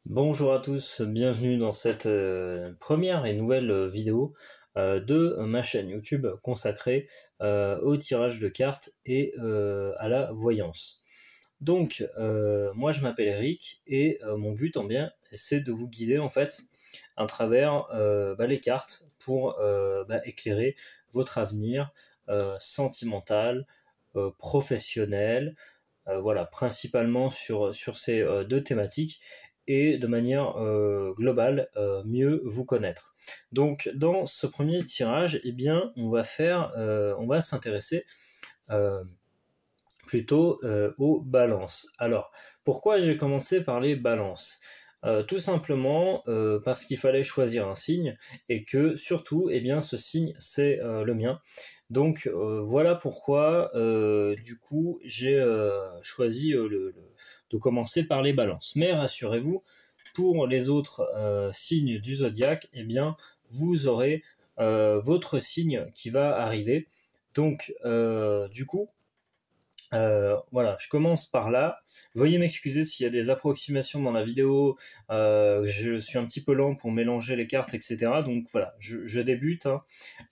Bonjour à tous, bienvenue dans cette première et nouvelle vidéo de ma chaîne YouTube consacrée au tirage de cartes et à la voyance. Donc, moi je m'appelle Eric et mon but c'est de vous guider en fait à travers les cartes pour éclairer votre avenir sentimental, professionnel, voilà, principalement sur ces deux thématiques et de manière globale, mieux vous connaître. Donc dans ce premier tirage, eh bien, on va s'intéresser euh, plutôt aux balances. Alors, pourquoi j'ai commencé par les balances? Tout simplement parce qu'il fallait choisir un signe et que surtout, eh bien, ce signe c'est le mien. Donc voilà pourquoi du coup j'ai choisi de commencer par les balances. Mais rassurez-vous, pour les autres signes du zodiaque, eh bien vous aurez votre signe qui va arriver. Donc du coup voilà, je commence par là. Veuillez m'excuser s'il y a des approximations dans la vidéo. Je suis un petit peu lent pour mélanger les cartes, etc. Donc voilà, je débute. Hein.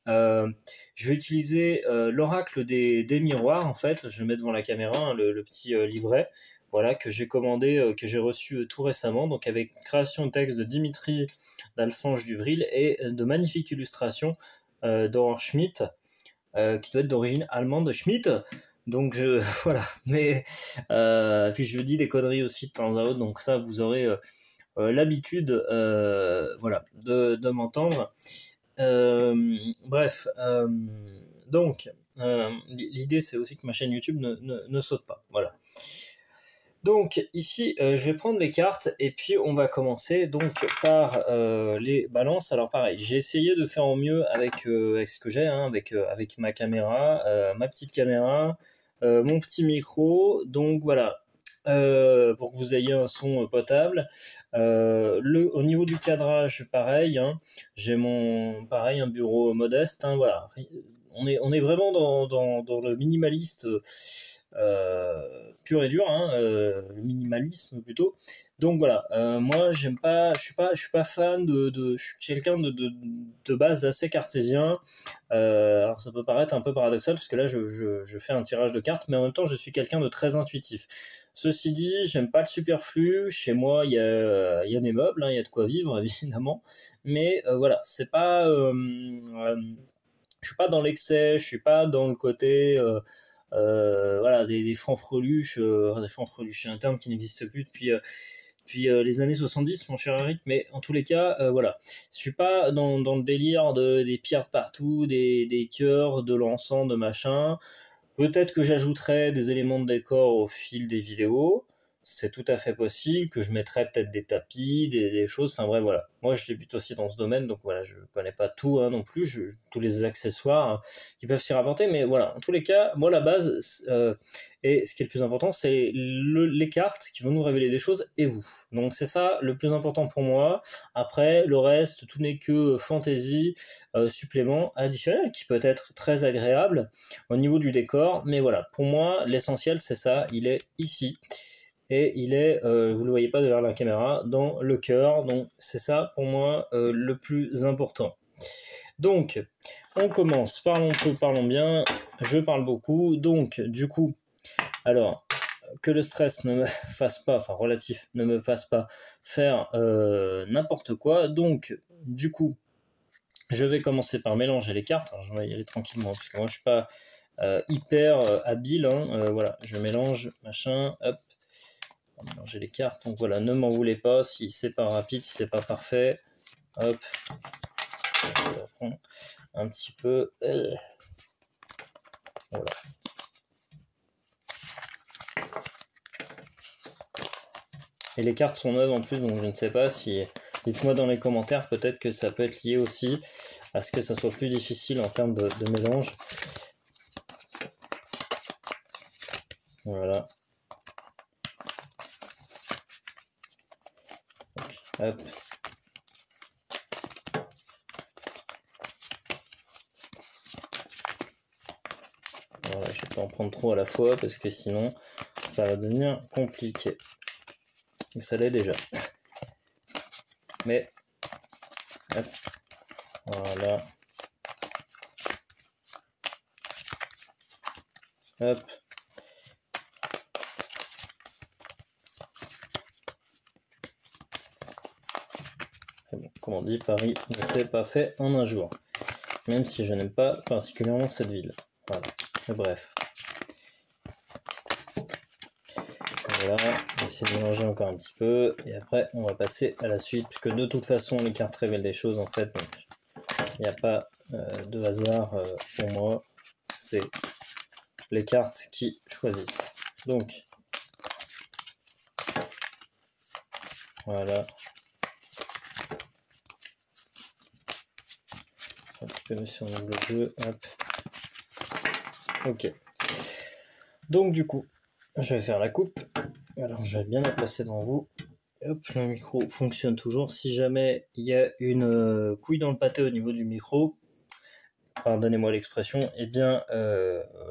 Euh, je vais utiliser l'oracle des miroirs, en fait. Je le mets devant la caméra, hein, le petit livret. Voilà, que j'ai commandé, que j'ai reçu tout récemment. Donc avec création de texte de Dimitri d'Alphonse Duvril et de magnifiques illustrations d'Orange Schmidt, qui doit être d'origine allemande, Schmidt. Donc je voilà, mais puis je dis des conneries aussi de temps à autre, donc ça vous aurez l'habitude voilà de m'entendre. Bref, donc l'idée c'est aussi que ma chaîne YouTube ne saute pas. Voilà. Donc ici, je vais prendre les cartes et puis on va commencer donc par les balances. Alors pareil, j'ai essayé de faire au mieux avec ce que j'ai, hein, avec ma caméra, ma petite caméra, mon petit micro. Donc voilà, pour que vous ayez un son potable. Au niveau du cadrage, pareil, hein, j'ai pareil un bureau modeste. Hein, voilà, on est vraiment dans le minimaliste. Pur et dur, hein, le minimalisme plutôt. Donc voilà, moi j'aime pas, je suis pas fan je suis quelqu'un de base assez cartésien. Alors ça peut paraître un peu paradoxal parce que là je fais un tirage de cartes, mais en même temps je suis quelqu'un de très intuitif. Ceci dit, j'aime pas le superflu. Chez moi il y a des meubles, hein, il y a de quoi vivre évidemment, mais voilà, c'est pas je suis pas dans l'excès, je suis pas dans le côté voilà des francs-freluches, c'est un terme qui n'existe plus depuis les années 70, mon cher Eric, mais en tous les cas, voilà. Je suis pas dans le délire des pierres partout, des cœurs, de l'encens, de machin. Peut-être que j'ajouterai des éléments de décor au fil des vidéos. C'est tout à fait possible que je mettrai peut-être des tapis, des choses. Enfin bref, voilà. Moi, je débute aussi dans ce domaine, donc voilà, je connais pas tout hein, non plus, tous les accessoires hein, qui peuvent s'y rapporter. Mais voilà, en tous les cas, moi la base et ce qui est le plus important, c'est les cartes qui vont nous révéler des choses et vous. Donc c'est ça le plus important pour moi. Après, le reste, tout n'est que fantaisie, supplément additionnel qui peut être très agréable au niveau du décor. Mais voilà, pour moi, l'essentiel, c'est ça. Il est ici. Et il est, vous ne le voyez pas derrière la caméra, dans le cœur. Donc c'est ça, pour moi, le plus important. Donc, on commence. Parlons peu, parlons bien. Je parle beaucoup. Donc, du coup, alors, que le stress ne me fasse pas, enfin relatif, ne me fasse pas faire n'importe quoi. Donc, du coup, je vais commencer par mélanger les cartes. Alors, je vais y aller tranquillement, parce que moi, je suis pas hyper habile. Hein. Voilà, je mélange, machin, hop. On va mélanger les cartes. Donc voilà, ne m'en voulez pas si c'est pas rapide, si c'est pas parfait. Hop. Ça va prendre un petit peu. Voilà. Et les cartes sont neuves en plus, donc je ne sais pas si... Dites-moi dans les commentaires, peut-être que ça peut être lié aussi à ce que ça soit plus difficile en termes de mélange. Voilà. Donc, hop. Voilà, je ne vais pas en prendre trop à la fois parce que sinon ça va devenir compliqué. Et ça l'est déjà. mais hop, voilà, hop. Bon, comme on dit, Paris ne s'est pas fait en un jour, même si je n'aime pas particulièrement cette ville. Voilà, mais bref. Voilà, on va essayer de mélanger encore un petit peu, et après on va passer à la suite, puisque de toute façon les cartes révèlent des choses en fait, donc il n'y a pas de hasard pour moi, c'est les cartes qui choisissent. Donc, voilà. C'est un petit peu mieux si on ouvre le jeu, hop. Ok. Donc du coup, je vais faire la coupe. Alors je vais bien la placer devant vous. Hop, le micro fonctionne toujours. Si jamais il y a une couille dans le pâté au niveau du micro, pardonnez-moi l'expression, eh bien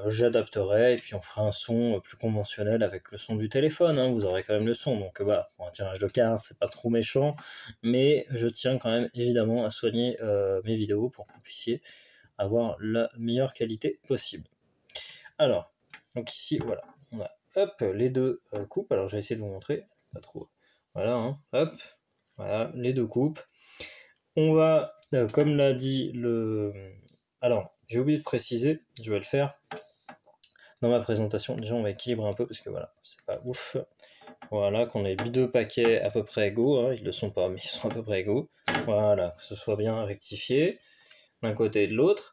j'adapterai et puis on fera un son plus conventionnel avec le son du téléphone, hein, vous aurez quand même le son, donc voilà, pour un tirage de cartes, c'est pas trop méchant, mais je tiens quand même évidemment à soigner mes vidéos pour que vous puissiez avoir la meilleure qualité possible. Alors, donc ici, voilà, on a hop, les deux coupes, alors je vais essayer de vous montrer, pas trop, voilà, hein, hop, voilà, les deux coupes. On va, comme l'a dit le... Alors, j'ai oublié de préciser, je vais le faire dans ma présentation. Déjà, on va équilibrer un peu parce que voilà, c'est pas ouf. Voilà, qu'on ait deux paquets à peu près égaux, hein, ils le sont pas, mais ils sont à peu près égaux. Voilà, que ce soit bien rectifié d'un côté et de l'autre.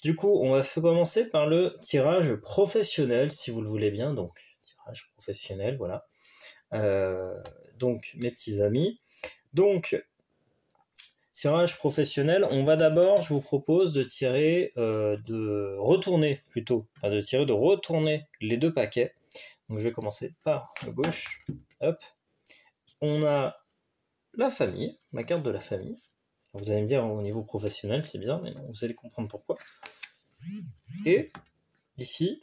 Du coup, on va commencer par le tirage professionnel, si vous le voulez bien. Donc, tirage professionnel, voilà. Donc, mes petits amis. Donc, tirage professionnel, on va d'abord, je vous propose de tirer, de retourner les deux paquets. Donc je vais commencer par le gauche. Hop. On a la famille, la carte de la famille. Vous allez me dire au niveau professionnel, c'est bien, mais vous allez comprendre pourquoi. Et ici,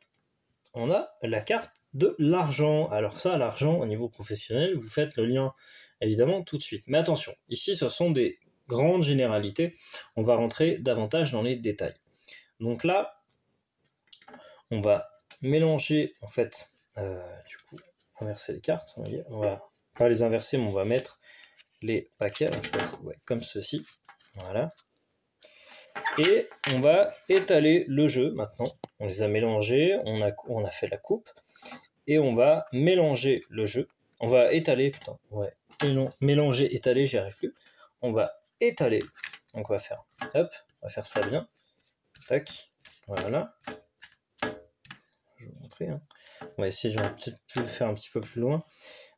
on a la carte de l'argent. Alors ça, l'argent, au niveau professionnel, vous faites le lien évidemment tout de suite. Mais attention, ici, ce sont des grandes généralités, on va rentrer davantage dans les détails. Donc là, on va mélanger, en fait, du coup, inverser les cartes, on va pas les inverser, mais on va mettre les paquets, alors, comme ceci, voilà. Et on va étaler le jeu maintenant, on les a mélangés, on a fait la coupe, et on va mélanger le jeu, on va étaler, putain, ouais, mélanger, étaler, j'y arrive plus, on va étaler, donc on va faire, hop, on va faire ça bien, tac, voilà, je vais vous montrer, hein. On va essayer, j'aurais peut-être pu le faire un petit peu plus loin,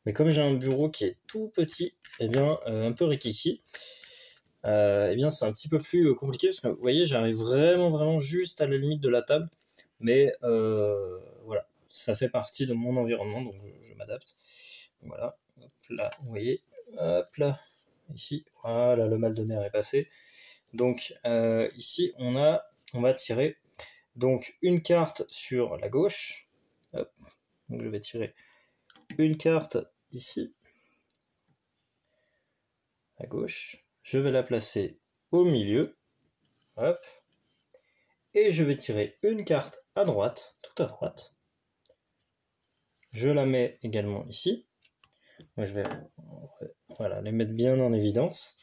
mais comme j'ai un bureau qui est tout petit, et bien un peu rikiki, et bien c'est un petit peu plus compliqué, parce que vous voyez, j'arrive vraiment juste à la limite de la table, mais voilà, ça fait partie de mon environnement, donc je m'adapte. Voilà, hop là, vous voyez, hop là, ici, voilà, le mal de mer est passé. Donc ici, on va tirer donc une carte sur la gauche. Hop, donc je vais tirer une carte ici, à gauche. Je vais la placer au milieu. Hop. Et je vais tirer une carte à droite, tout à droite. Je la mets également ici. Je vais voilà, les mettre bien en évidence.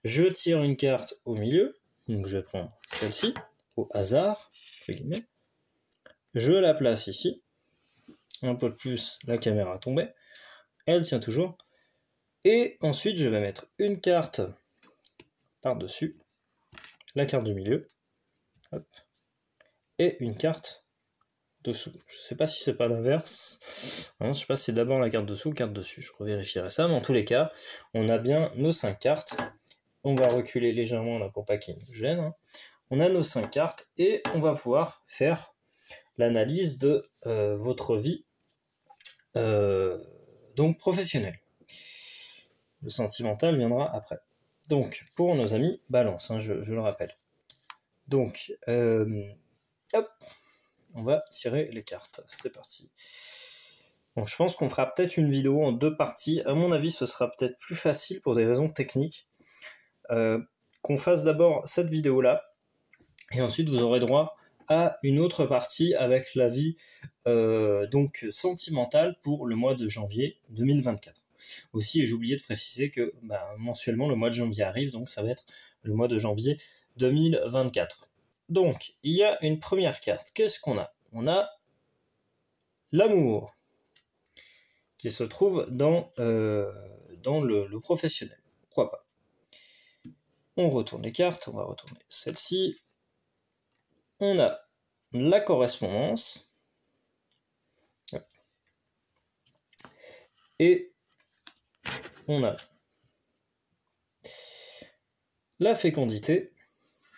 Je tire une carte au milieu. Donc je vais prendre celle-ci, au hasard, entre guillemets. Je la place ici. Un peu de plus, la caméra tombait. Elle tient toujours. Et ensuite, je vais mettre une carte par-dessus, la carte du milieu, hop, et une carte dessous. Je sais pas si c'est pas l'inverse. Je sais pas si c'est d'abord la carte dessous ou carte dessus. Je revérifierai ça, mais en tous les cas, on a bien nos 5 cartes. On va reculer légèrement là pour pas qu'il nous gêne, hein. On a nos 5 cartes et on va pouvoir faire l'analyse de votre vie donc professionnelle. Le sentimental viendra après. Donc, pour nos amis Balance, hein, je le rappelle. Donc, hop, on va tirer les cartes. C'est parti. Donc je pense qu'on fera peut-être une vidéo en 2 parties. À mon avis, ce sera peut-être plus facile pour des raisons techniques. Qu'on fasse d'abord cette vidéo-là, et ensuite vous aurez droit à une autre partie avec la vie donc sentimentale pour le mois de janvier 2024. Aussi, j'ai oublié de préciser que mensuellement le mois de janvier arrive, donc ça va être le mois de janvier 2024. Donc, il y a une première carte. Qu'est-ce qu'on a? On a l'amour, qui se trouve dans le professionnel. Pourquoi pas? On retourne les cartes, on va retourner celle-ci. On a la correspondance. Et on a la fécondité.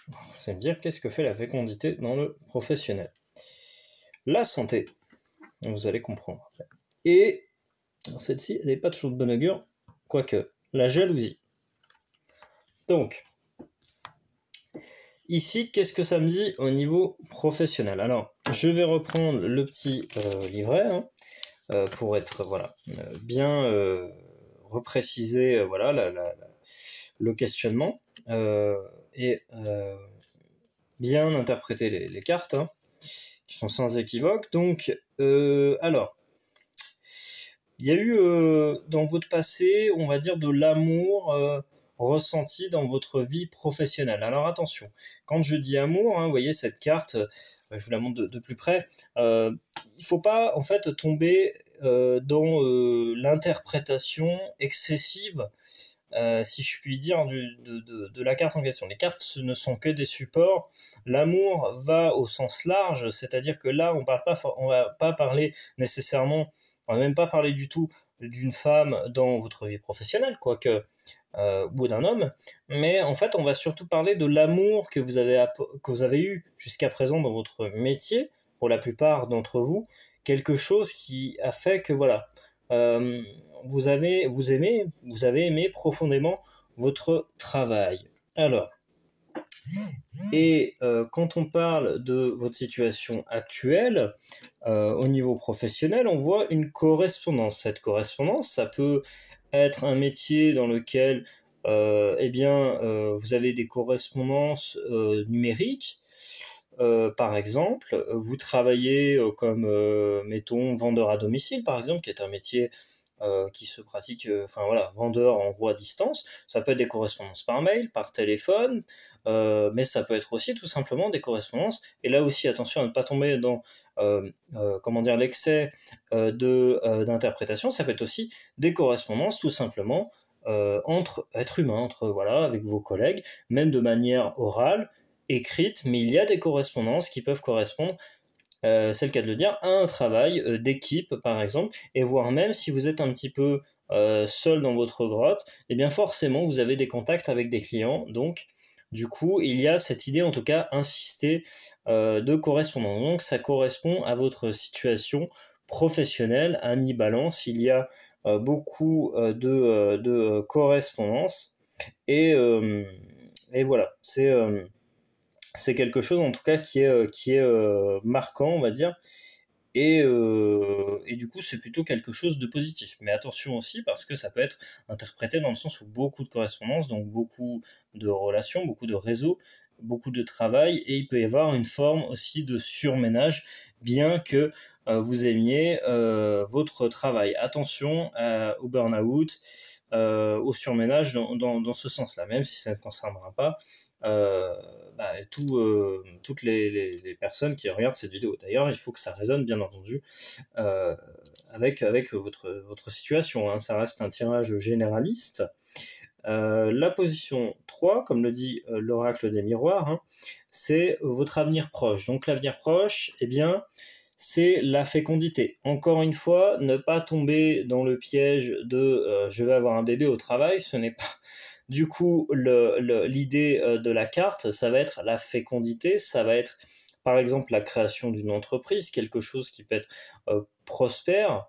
Vous allez me dire, qu'est-ce que fait la fécondité dans le professionnel? La santé, vous allez comprendre. Et celle-ci, elle n'est pas toujours de bonne augure, quoique la jalousie. Donc, ici, qu'est-ce que ça me dit au niveau professionnel? Alors, je vais reprendre le petit livret pour être bien repréciser le questionnement et bien interpréter les cartes qui sont sans équivoque. Donc, alors, il y a eu dans votre passé, on va dire, de l'amour ressenti dans votre vie professionnelle. Alors attention, quand je dis amour, vous voyez cette carte, je vous la montre de plus près, il ne faut pas en fait tomber dans l'interprétation excessive, si je puis dire, de la carte en question. Les cartes ne sont que des supports. L'amour va au sens large, c'est-à-dire que là, on va pas parler nécessairement, on va même pas parler du tout d'une femme dans votre vie professionnelle, quoique, ou d'un homme, mais en fait, on va surtout parler de l'amour que vous avez eu jusqu'à présent dans votre métier, pour la plupart d'entre vous, quelque chose qui a fait que voilà, vous avez aimé profondément votre travail. Alors, et quand on parle de votre situation actuelle, au niveau professionnel, on voit une correspondance. Cette correspondance, ça peut être un métier dans lequel vous avez des correspondances numériques. Par exemple, vous travaillez comme, mettons, vendeur à domicile, par exemple, qui est un métier qui se pratique, vendeur en gros à distance. Ça peut être des correspondances par mail, par téléphone, mais ça peut être aussi tout simplement des correspondances. Et là aussi, attention à ne pas tomber dans l'excès d'interprétation. Ça peut être aussi des correspondances tout simplement entre êtres humains, avec vos collègues, même de manière orale, écrite, mais il y a des correspondances qui peuvent correspondre, c'est le cas de le dire, à un travail d'équipe par exemple, et voire même si vous êtes un petit peu seul dans votre grotte, et bien forcément vous avez des contacts avec des clients, donc du coup il y a cette idée en tout cas insistée de correspondance, donc ça correspond à votre situation professionnelle. À mi-balance, il y a beaucoup de correspondance, et voilà, c'est quelque chose en tout cas qui est marquant, on va dire, et du coup c'est plutôt quelque chose de positif. Mais attention aussi, parce que ça peut être interprété dans le sens où beaucoup de correspondances, donc beaucoup de relations, beaucoup de réseaux, beaucoup de travail, et il peut y avoir une forme aussi de surménage, bien que vous aimiez votre travail. Attention au burn-out, au surménage dans ce sens-là, même si ça ne concernera pas toutes les personnes qui regardent cette vidéo. D'ailleurs, il faut que ça résonne, bien entendu, avec votre situation. Ça reste un tirage généraliste. La position 3, comme le dit l'oracle des miroirs, c'est votre avenir proche. Donc l'avenir proche, c'est la fécondité. Encore une fois, ne pas tomber dans le piège de je vais avoir un bébé au travail. Ce n'est pas du coup l'idée de la carte. Ça va être la fécondité, ça va être par exemple la création d'une entreprise, quelque chose qui peut être prospère,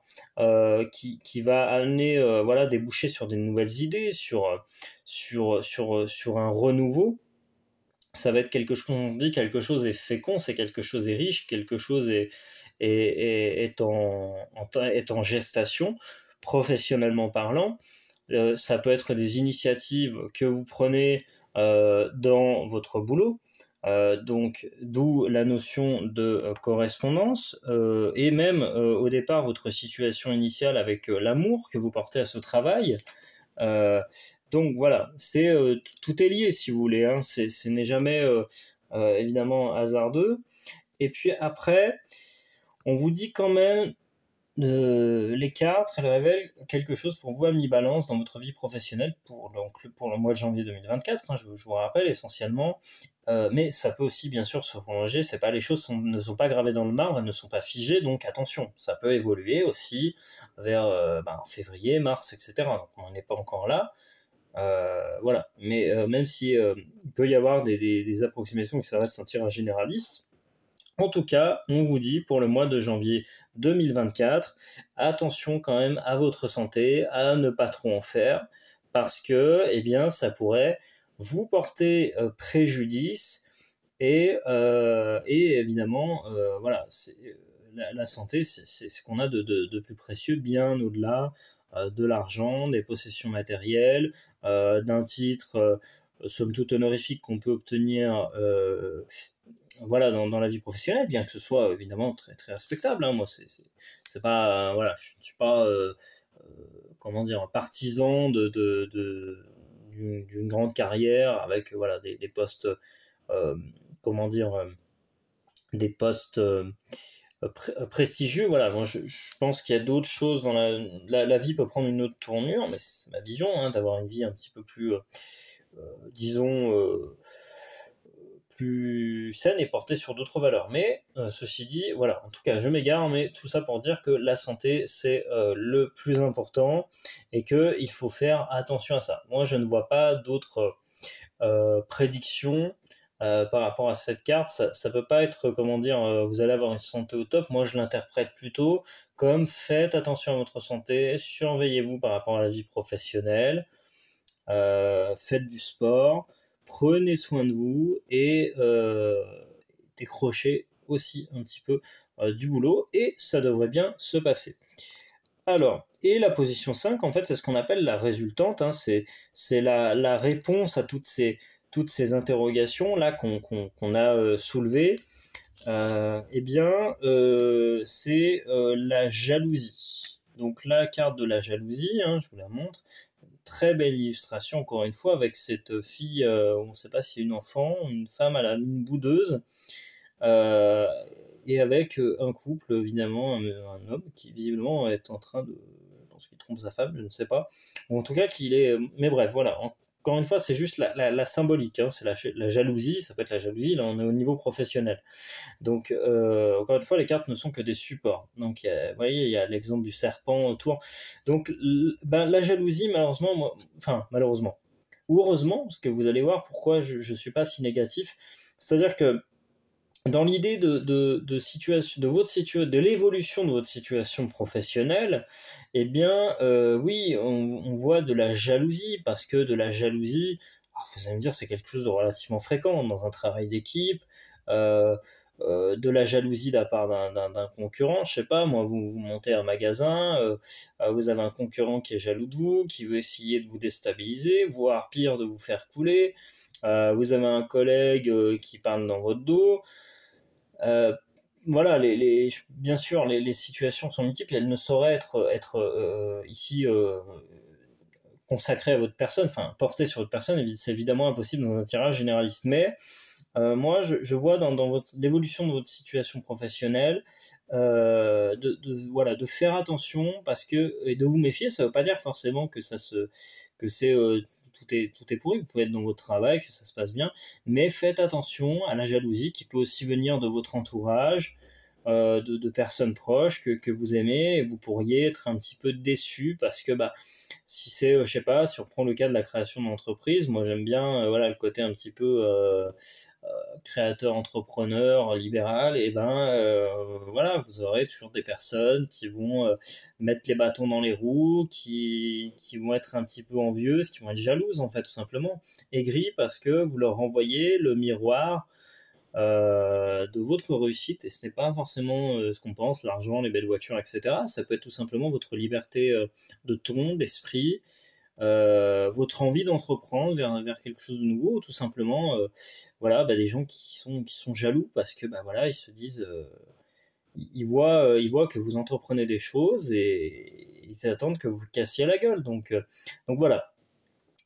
qui va amener déboucher sur des nouvelles idées, sur un renouveau. Ça va être quelque chose est fécond, c'est quelque chose est riche, quelque chose est est en gestation, professionnellement parlant. Ça peut être des initiatives que vous prenez dans votre boulot, donc d'où la notion de correspondance, et même au départ votre situation initiale avec l'amour que vous portez à ce travail. Euh, donc voilà, tout est lié si vous voulez, hein, ce n'est jamais évidemment hasardeux. Et puis après, on vous dit quand même les cartes, elles révèlent quelque chose pour vous à mi-balance dans votre vie professionnelle pour le mois de janvier 2024, hein, je vous rappelle essentiellement. Mais ça peut aussi bien sûr se prolonger, les choses ne sont pas gravées dans le marbre, elles ne sont pas figées, donc attention, ça peut évoluer aussi vers février, mars, etc. Donc on n'est pas encore là. Voilà, mais même si il peut y avoir des approximations que ça reste un tirage généraliste, en tout cas, on vous dit pour le mois de janvier 2024, attention quand même à votre santé, à ne pas trop en faire, parce que eh bien, ça pourrait vous porter préjudice et évidemment, voilà, la santé, c'est ce qu'on a de plus précieux, bien au-delà de l'argent, des possessions matérielles, d'un titre somme toute honorifique qu'on peut obtenir voilà, dans la vie professionnelle, bien que ce soit évidemment très, très respectable. Hein. Moi, c'est pas, voilà, je ne suis pas, comment dire, un partisan d'une grande carrière avec voilà, des postes, euh, comment dire, des postes prestigieux. Voilà, moi, je pense qu'il y a d'autres choses dans la vie peut prendre une autre tournure, mais c'est ma vision, hein, d'avoir une vie un petit peu plus, disons, plus saine et portée sur d'autres valeurs. Mais ceci dit, voilà, en tout cas, je m'égare, mais tout ça pour dire que la santé, c'est le plus important et qu'il faut faire attention à ça. Moi, je ne vois pas d'autres prédictions par rapport à cette carte. Ça peut pas être, comment dire, vous allez avoir une santé au top. Moi, je l'interprète plutôt comme faites attention à votre santé, surveillez-vous par rapport à la vie professionnelle, faites du sport, prenez soin de vous et décrochez aussi un petit peu du boulot et ça devrait bien se passer. Alors, et la position 5, en fait, c'est ce qu'on appelle la résultante, hein, c'est la réponse à toutes ces interrogations là qu'on a soulevées. Eh bien, c'est la jalousie. Donc la carte de la jalousie, hein, je vous la montre, très belle illustration encore une fois avec cette fille, on ne sait pas si c'est une enfant, une femme à la mine boudeuse, euh, et avec un couple évidemment, un homme qui visiblement est en train de, je pense qu'il trompe sa femme, je ne sais pas, ou en tout cas qu'il est, mais bref voilà. Encore une fois, c'est juste la symbolique, hein, c'est la jalousie, ça peut être la jalousie, là on est au niveau professionnel. Donc, encore une fois, les cartes ne sont que des supports. Donc, vous voyez, il y a l'exemple du serpent autour. Donc, la jalousie, malheureusement, malheureusement, ou heureusement, parce que vous allez voir pourquoi je ne suis pas si négatif. C'est-à-dire que dans l'idée situation, de l'évolution de votre situation professionnelle, eh bien, oui, on voit de la jalousie, parce que de la jalousie, vous allez me dire, c'est quelque chose de relativement fréquent dans un travail d'équipe. Euh, de la jalousie de la part d'un concurrent, je sais pas, moi, vous montez un magasin, vous avez un concurrent qui est jaloux de vous, qui veut essayer de vous déstabiliser, voire pire, de vous faire couler. Vous avez un collègue qui parle dans votre dos. Euh, voilà, bien sûr, les situations sont multiples et elles ne sauraient être ici consacrées à votre personne, enfin portées sur votre personne. C'est évidemment impossible dans un tirage généraliste. Mais moi, je vois dans l'évolution de votre situation professionnelle voilà, de faire attention parce que et de vous méfier. Ça ne veut pas dire forcément que c'est tout est pourri. Vous pouvez être dans votre travail, que ça se passe bien, mais faites attention à la jalousie qui peut aussi venir de votre entourage, de personnes proches que vous aimez, et vous pourriez être un petit peu déçu parce que si c'est, je sais pas, si on prend le cas de la création d'entreprise, moi j'aime bien voilà, le côté un petit peu créateur, entrepreneur, libéral, et voilà, vous aurez toujours des personnes qui vont mettre les bâtons dans les roues, qui vont être un petit peu envieuses, qui vont être jalouses en fait tout simplement, aigries parce que vous leur renvoyez le miroir de votre réussite, et ce n'est pas forcément ce qu'on pense, l'argent, les belles voitures, etc. Ça peut être tout simplement votre liberté de ton, d'esprit, votre envie d'entreprendre vers quelque chose de nouveau, ou tout simplement voilà, bah, des gens qui sont jaloux parce que bah, voilà, ils se disent ils voient que vous entreprenez des choses et ils attendent que vous cassiez la gueule. Donc voilà.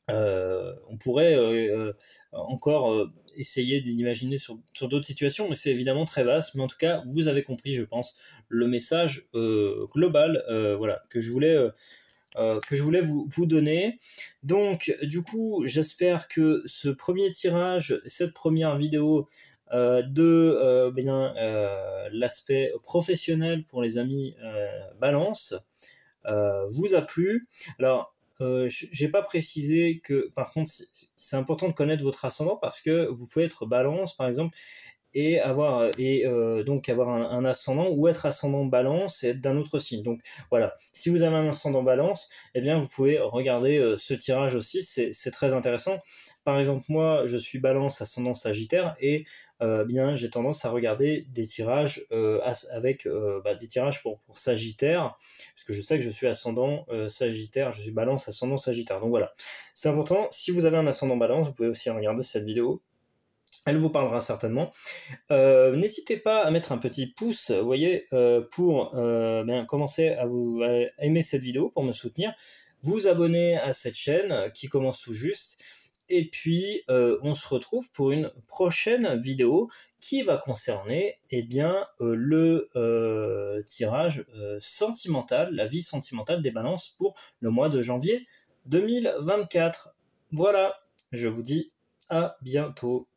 On pourrait encore essayer d'imaginer sur d'autres situations, mais c'est évidemment très vaste. Mais en tout cas, vous avez compris, je pense, le message global, voilà, que je voulais vous donner. Donc, du coup, j'espère que ce premier tirage, cette première vidéo de l'aspect professionnel pour les amis balance vous a plu. Alors, j'ai pas précisé que, par contre, c'est important de connaître votre ascendant parce que vous pouvez être balance, par exemple, donc avoir un ascendant ou être ascendant balance et être d'un autre signe. Donc voilà, si vous avez un ascendant balance, eh bien vous pouvez regarder ce tirage aussi, c'est très intéressant. Par exemple, moi je suis balance ascendant sagittaire et bien j'ai tendance à regarder des tirages avec des tirages pour sagittaire, parce que je sais que je suis ascendant sagittaire, je suis balance ascendant sagittaire. Donc voilà, c'est important. Si vous avez un ascendant balance, vous pouvez aussi regarder cette vidéo. Elle vous parlera certainement. N'hésitez pas à mettre un petit pouce, vous voyez, pour commencer à aimer cette vidéo, pour me soutenir, vous abonner à cette chaîne qui commence tout juste, et puis on se retrouve pour une prochaine vidéo qui va concerner le tirage sentimental, la vie sentimentale des balances pour le mois de janvier 2024. Voilà, je vous dis à bientôt.